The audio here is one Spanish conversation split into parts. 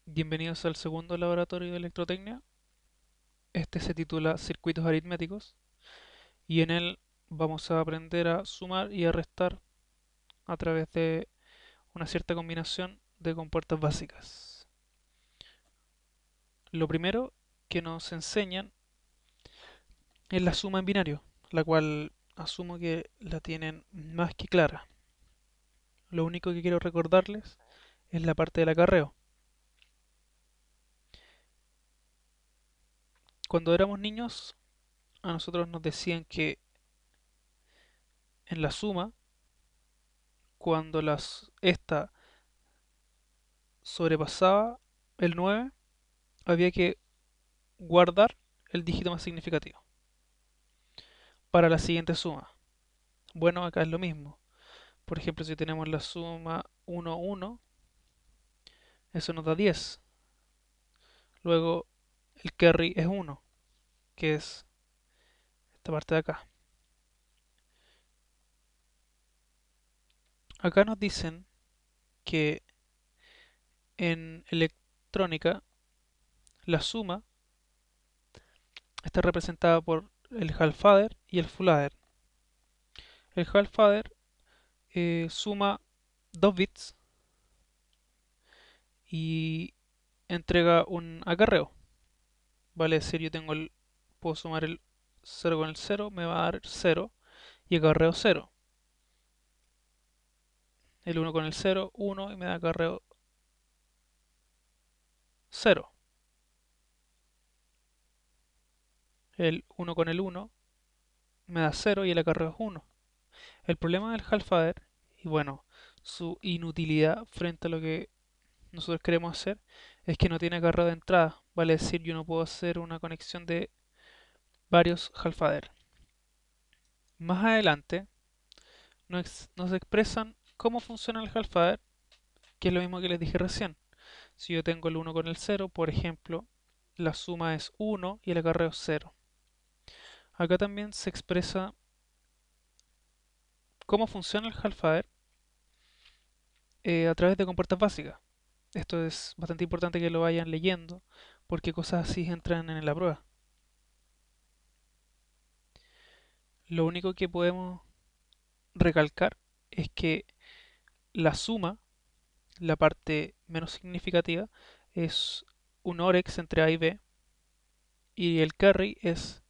Bienvenidos al segundo laboratorio de electrotecnia. Este se titula Circuitos aritméticos y en él vamos a aprender a sumar y a restar a través de una cierta combinación de compuertas básicas. Lo primero que nos enseñan es la suma en binario, la cual asumo que la tienen más que clara. Lo único que quiero recordarles es la parte del acarreo. Cuando éramos niños, a nosotros nos decían que en la suma, cuando esta sobrepasaba el 9, había que guardar el dígito más significativo para la siguiente suma. Bueno, acá es lo mismo. Por ejemplo, si tenemos la suma 1, 1, eso nos da 10. Luego el carry es 1, que es esta parte de acá. Acá nos dicen que en electrónica la suma está representada por el half-adder y el full-adder. El half-adder suma 2 bits y entrega un acarreo. Vale decir, puedo sumar el 0 con el 0, me va a dar 0 y acarreo 0. El 1 con el 0, 1 y me da acarreo 0. El 1 con el 1 me da 0 y el acarreo es 1. El problema del half-adder, y bueno, su inutilidad frente a lo que nosotros queremos hacer, es que no tiene acarreo de entrada. Vale decir, yo no puedo hacer una conexión de varios half-adder. Más adelante nos expresan cómo funciona el half-adder, que es lo mismo que les dije recién. Si yo tengo el 1 con el 0, por ejemplo, la suma es 1 y el acarreo es 0. Acá también se expresa cómo funciona el half-adder a través de compuertas básicas. Esto es bastante importante que lo vayan leyendo porque cosas así entran en la prueba. Lo único que podemos recalcar es que la suma, la parte menos significativa, es un OREX entre A y B y el carry es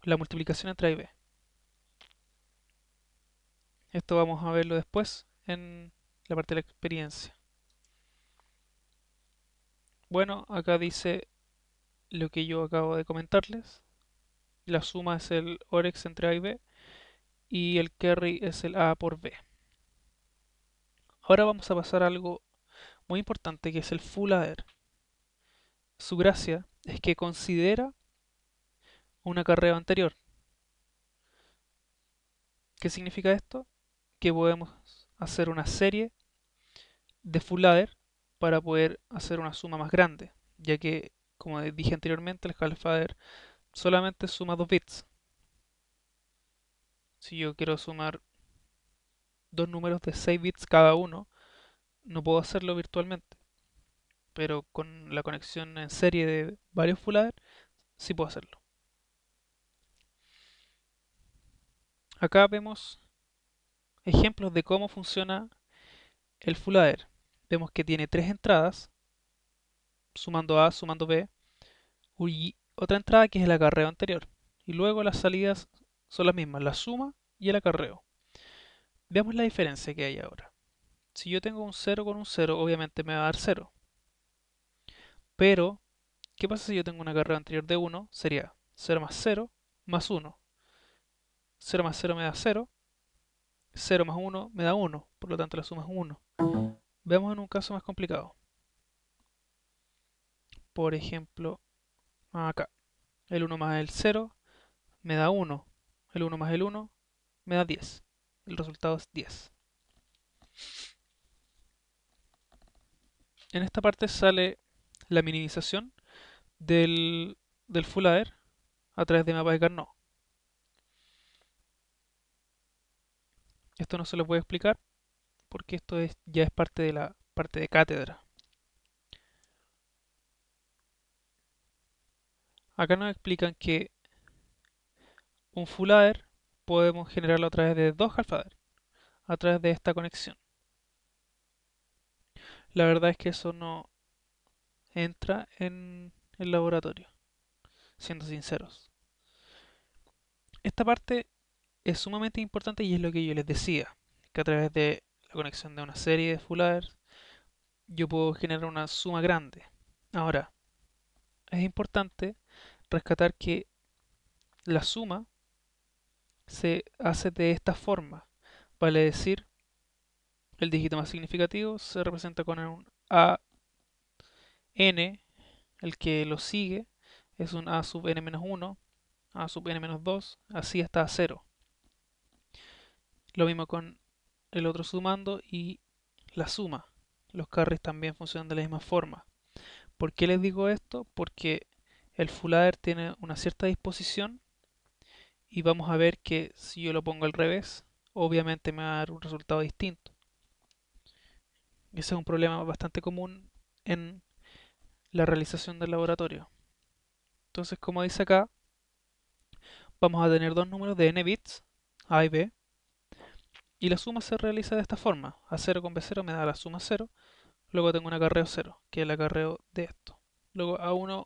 la multiplicación entre A y B. Esto vamos a verlo después en la parte de la experiencia. Bueno, acá dice lo que yo acabo de comentarles. La suma es el OREX entre A y B y el carry es el A por B. Ahora vamos a pasar a algo muy importante que es el full adder. Su gracia es que considera un acarreo anterior. ¿Qué significa esto? Que podemos hacer una serie de full adder para poder hacer una suma más grande, ya que, como dije anteriormente, el half adder solamente suma 2 bits. Si yo quiero sumar dos números de 6 bits cada uno, no puedo hacerlo virtualmente, pero con la conexión en serie de varios full adder sí puedo hacerlo. Acá vemos ejemplos de cómo funciona el full adder. Vemos que tiene tres entradas, sumando A, sumando B, y otra entrada que es el acarreo anterior. Y luego las salidas son las mismas, la suma y el acarreo. Veamos la diferencia que hay ahora. Si yo tengo un 0 con un 0, obviamente me va a dar 0. Pero, ¿qué pasa si yo tengo un acarreo anterior de 1? Sería 0 más 0 más 1. 0 más 0 me da 0. 0 más 1 me da 1. Por lo tanto, la suma es 1. Veamos en un caso más complicado. Por ejemplo, acá. El 1 más el 0 me da 1. El 1 más el 1 me da 10. El resultado es 10. En esta parte sale la minimización del full adder a través de mapa de Carnot. Esto no se lo voy a explicar porque ya es parte de la parte de cátedra. Acá nos explican que un full adder podemos generarlo a través de dos half adder, a través de esta conexión. La verdad es que eso no entra en el laboratorio, siendo sinceros. Esta parte es sumamente importante y es lo que yo les decía, que a través de la conexión de una serie de full adders yo puedo generar una suma grande. Ahora, es importante rescatar que la suma se hace de esta forma, vale decir, el dígito más significativo se representa con un a n, el que lo sigue es un a sub n menos 1, a sub n menos 2, así hasta 0. Lo mismo con el otro sumando y la suma. Los carries también funcionan de la misma forma. ¿Por qué les digo esto? Porque el full adder tiene una cierta disposición y vamos a ver que si yo lo pongo al revés, obviamente me va a dar un resultado distinto. Ese es un problema bastante común en la realización del laboratorio. Entonces, como dice acá, vamos a tener dos números de n bits, A y B, y la suma se realiza de esta forma. A0 con B0 me da la suma 0, luego tengo un acarreo 0, que es el acarreo de esto. Luego A1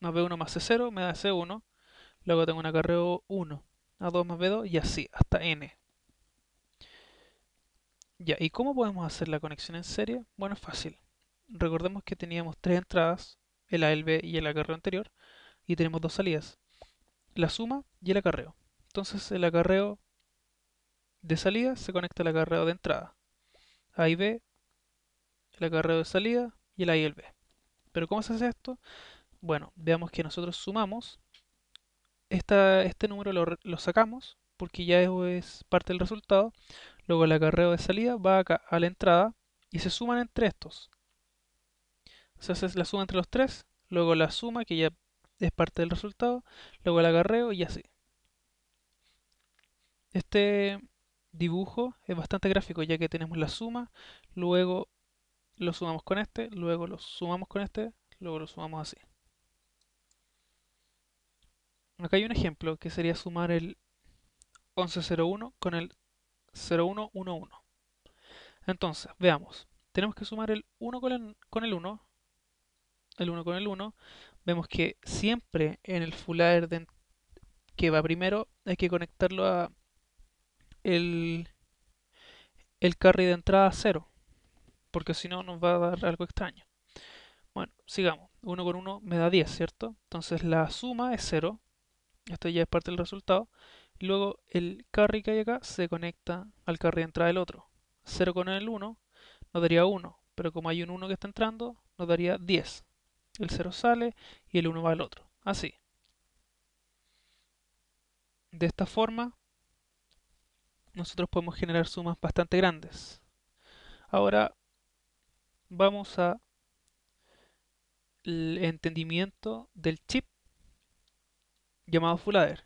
más B1 más C0 me da C1, luego tengo un acarreo 1, A2 más B2 y así, hasta N. Ya, ¿y cómo podemos hacer la conexión en serie? Bueno, es fácil. Recordemos que teníamos tres entradas, el A, el B y el acarreo anterior, y tenemos dos salidas, la suma y el acarreo. Entonces el acarreo de salida se conecta al acarreo de entrada. A y B, el acarreo de salida y el A y el B. ¿Pero cómo se hace esto? Bueno, veamos que nosotros sumamos, este número lo sacamos porque ya es parte del resultado. Luego el acarreo de salida va acá a la entrada y se suman entre estos. Se hace la suma entre los tres, luego la suma que ya es parte del resultado, luego el acarreo y así. Este dibujo es bastante gráfico ya que tenemos la suma, luego lo sumamos con este, luego lo sumamos con este, luego lo sumamos así. Acá hay un ejemplo que sería sumar el 1101 con el 0111. Entonces, veamos. Tenemos que sumar el 1 con el 1, el 1 con el 1. Vemos que siempre en el full adder que va primero hay que conectarlo a el, el carry de entrada a 0, porque si no nos va a dar algo extraño. Bueno, sigamos. 1 con 1 me da 10, ¿cierto? Entonces la suma es 0. Esto ya es parte del resultado. Y luego el carry que hay acá se conecta al carry de entrada del otro. 0 con el 1 nos daría 1, pero como hay un 1 que está entrando, nos daría 10. El 0 sale y el 1 va al otro. Así. De esta forma, nosotros podemos generar sumas bastante grandes. Ahora vamos a el entendimiento del chip llamado full adder.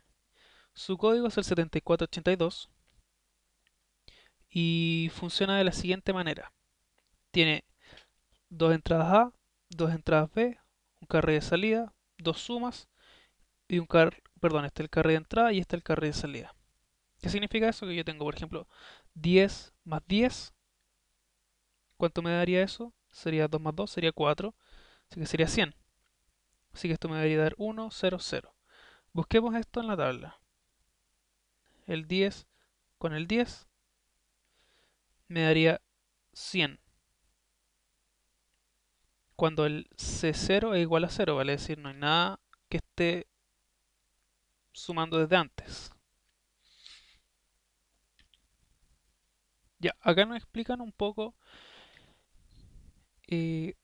Su código es el 7482 y funciona de la siguiente manera. Tiene dos entradas A, dos entradas B, un carry de salida, dos sumas y perdón, este es el carry de entrada y este es el carry de salida. ¿Qué significa eso? Que yo tengo, por ejemplo, 10 más 10. ¿Cuánto me daría eso? Sería 2 más 2, sería 4. Así que sería 100. Así que esto me debería dar 1, 0, 0. Busquemos esto en la tabla. El 10 con el 10 me daría 100. Cuando el C0 es igual a 0, vale decir, no hay nada que esté sumando desde antes. Ya, acá nos explican un poco eh,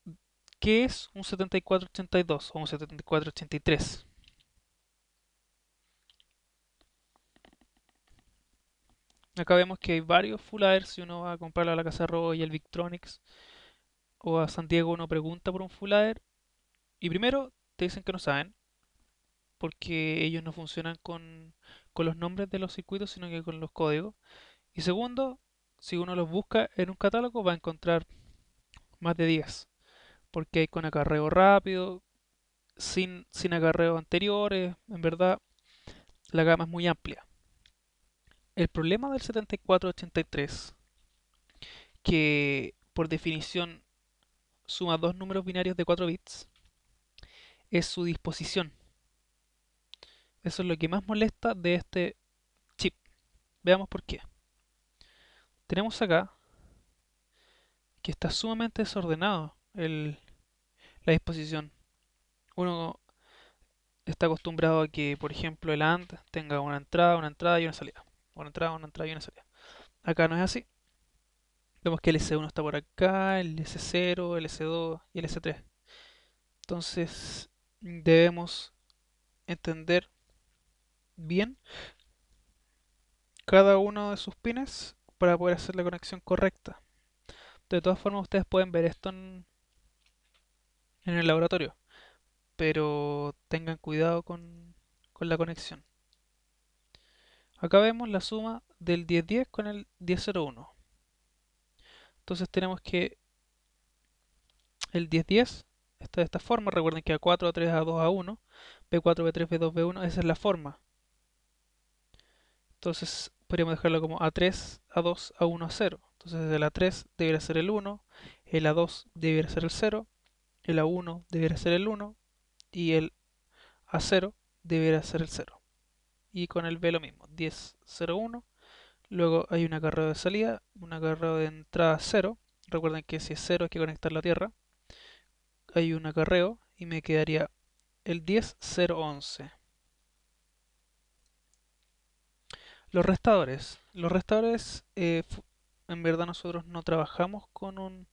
qué es un 7482 o un 7483. Acá vemos que hay varios full adders. Si uno va a comprarlo a la casa Robo y el Victronics o a San Diego, uno pregunta por un full adder y primero te dicen que no saben porque ellos no funcionan con los nombres de los circuitos, sino que con los códigos. Y segundo, si uno los busca en un catálogo va a encontrar más de 10, porque hay con acarreo rápido, sin acarreos anteriores. En verdad, la gama es muy amplia. El problema del 7483, que por definición suma dos números binarios de 4 bits, es su disposición. Eso es lo que más molesta de este chip. Veamos por qué. Tenemos acá que está sumamente desordenado la disposición. Uno está acostumbrado a que, por ejemplo, el AND tenga una entrada y una salida. Una entrada y una salida. Acá no es así. Vemos que el S1 está por acá, el S0, el S2 y el S3. Entonces debemos entender bien cada uno de sus pines para poder hacer la conexión correcta. De todas formas, ustedes pueden ver esto en el laboratorio, pero tengan cuidado con la conexión. Acá vemos la suma del 1010 con el 1001. Entonces tenemos que el 1010 está de esta forma. Recuerden que A4, A3, A2, A1, B4, B3, B2, B1, esa es la forma. Entonces podríamos dejarlo como A3, A2, A1, A0. Entonces el A3 debería ser el 1, el A2 debería ser el 0, el A1 debería ser el 1 y el A0 debería ser el 0. Y con el B lo mismo, 10, 0, 1. Luego hay un acarreo de salida, un acarreo de entrada 0. Recuerden que si es 0 hay que conectar la tierra. Hay un acarreo y me quedaría el 10, 0, 11. Los restadores. Los restadores, en verdad nosotros no trabajamos con un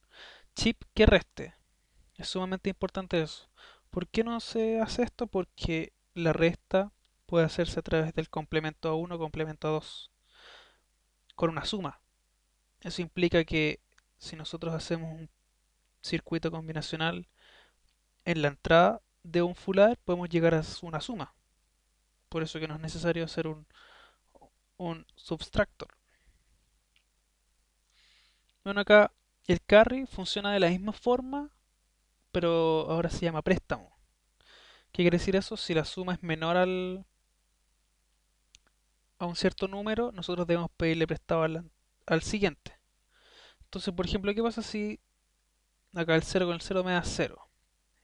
chip que reste. Es sumamente importante eso. ¿Por qué no se hace esto? Porque la resta puede hacerse a través del complemento a 1, complemento a 2, con una suma. Eso implica que si nosotros hacemos un circuito combinacional en la entrada de un full adder, podemos llegar a una suma. Por eso que no es necesario hacer un subtractor. Bueno, acá el carry funciona de la misma forma, pero ahora se llama préstamo. ¿Qué quiere decir eso? Si la suma es menor a un cierto número, nosotros debemos pedirle prestado al siguiente. Entonces, por ejemplo, ¿qué pasa si acá el 0 con el 0 me da 0?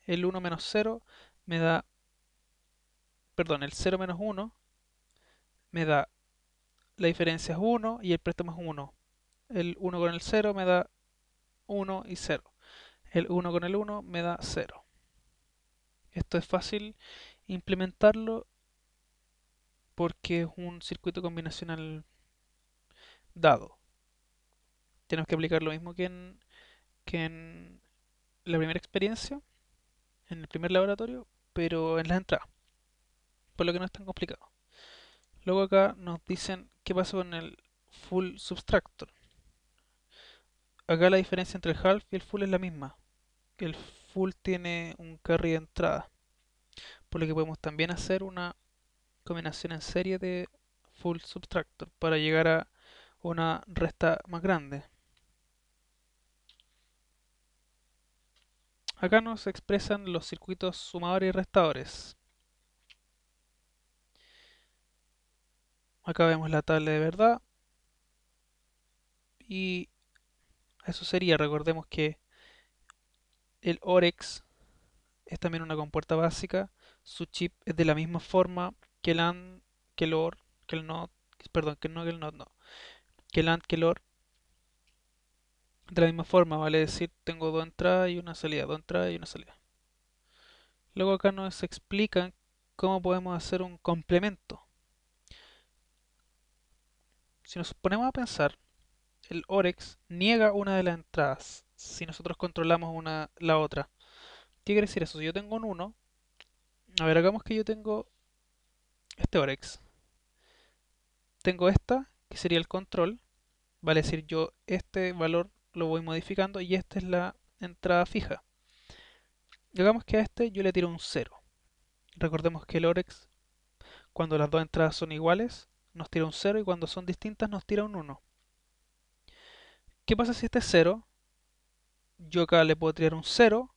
El 1 menos 0 me da, perdón, el 0 menos 1 me da, la diferencia es 1 y el préstamo es 1. El 1 con el 0 me da 1 y 0. El 1 con el 1 me da 0. Esto es fácil implementarlo porque es un circuito combinacional dado. Tenemos que aplicar lo mismo que en la primera experiencia, en el primer laboratorio, pero en las entradas, por lo que no es tan complicado. Luego acá nos dicen qué pasa con el full subtractor. Acá la diferencia entre el half y el full es la misma. El full tiene un carry de entrada, por lo que podemos también hacer una combinación en serie de full subtractor para llegar a una resta más grande. Acá nos expresan los circuitos sumadores y restadores. Acá vemos la tabla de verdad y eso sería, recordemos que el Orex es también una compuerta básica, su chip es de la misma forma que el AND, que el OR, que el NOT, perdón, que no, que el NOT no, que el AND, que el OR, de la misma forma, vale decir, tengo dos entradas y una salida, dos entradas y una salida. Luego acá nos explican cómo podemos hacer un complemento. Si nos ponemos a pensar, el Orex niega una de las entradas si nosotros controlamos la otra. ¿Qué quiere decir eso? Si yo tengo un 1, a ver, hagamos que yo tengo este Orex. Tengo esta, que sería el control, vale decir yo este valor lo voy modificando y esta es la entrada fija. Y hagamos que a este yo le tiro un 0. Recordemos que el Orex, cuando las dos entradas son iguales, nos tira un 0 y cuando son distintas nos tira un 1. ¿Qué pasa si este es 0? Yo acá le puedo tirar un 0